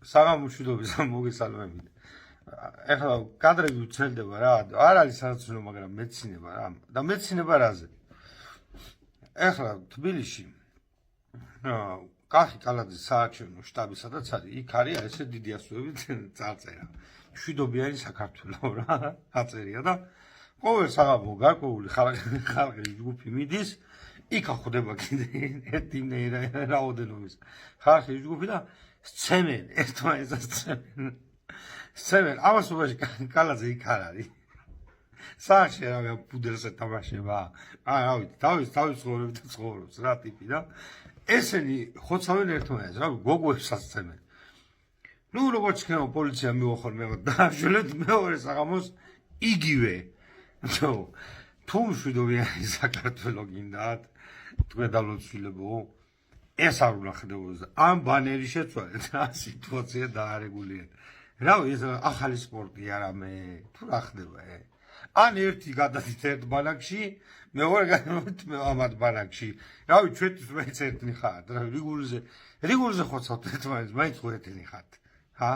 საღამოშვიდობის მოგესალმებით. ეხლა კადრები უცელდება რა, არ არის საცნო, მაგრამ მეცინება რა და მეცინება რაზე. ეხლა თბილისში კახი კალაძის საარჩევნო შტაბი სადაც არის, იქ არის ესე დიდი ასოებით წარწერა. მშვიდობიანი საქართველო რა, აწერია და ყოველ საღამო გარკვეული ხალხის ჯგუფი მიდის, იქ ხვდება კიდე ერთი რაოდენობის ხალხის ჯგუფი და სცემენ ერთმანეთს სცემენ ამასობაში კალაძე იქ არ არის. საერთოდ რა პუდელს ეთამაშება. რა ვიცი, თავის ცხოვრებით ცხოვრობს რა ტიპი და ესენი ხოცავენ ერთმანეთს, რა გოგოებს ასცემენ. ნუ როგორც ქნო პოლიცია მიუხორმება დააშველეთ მეორე საღამოს იგივე. თუ მშვიდობიანი საქართველო გინდათ, თქვენ დავლოცვილებო, ეს არ უნდა ხდებოდეს. ამ ბანერი შეცვალეთ, რა სიტუაცია დაარეგულირეთ. რა ეს ახალი სპორტი არამე, თუ რა ხდება? ან ერთი გადადით ერთ ბანაკში, მეორე გადავით ამათ ბანაკში. რა ვიცი, ჩვენთვის მეც ერთნი ხართ, რა რიგულზე ხოცავთ ერთმანეთს, მაინც ხო ერთნი ხართ. ჰა?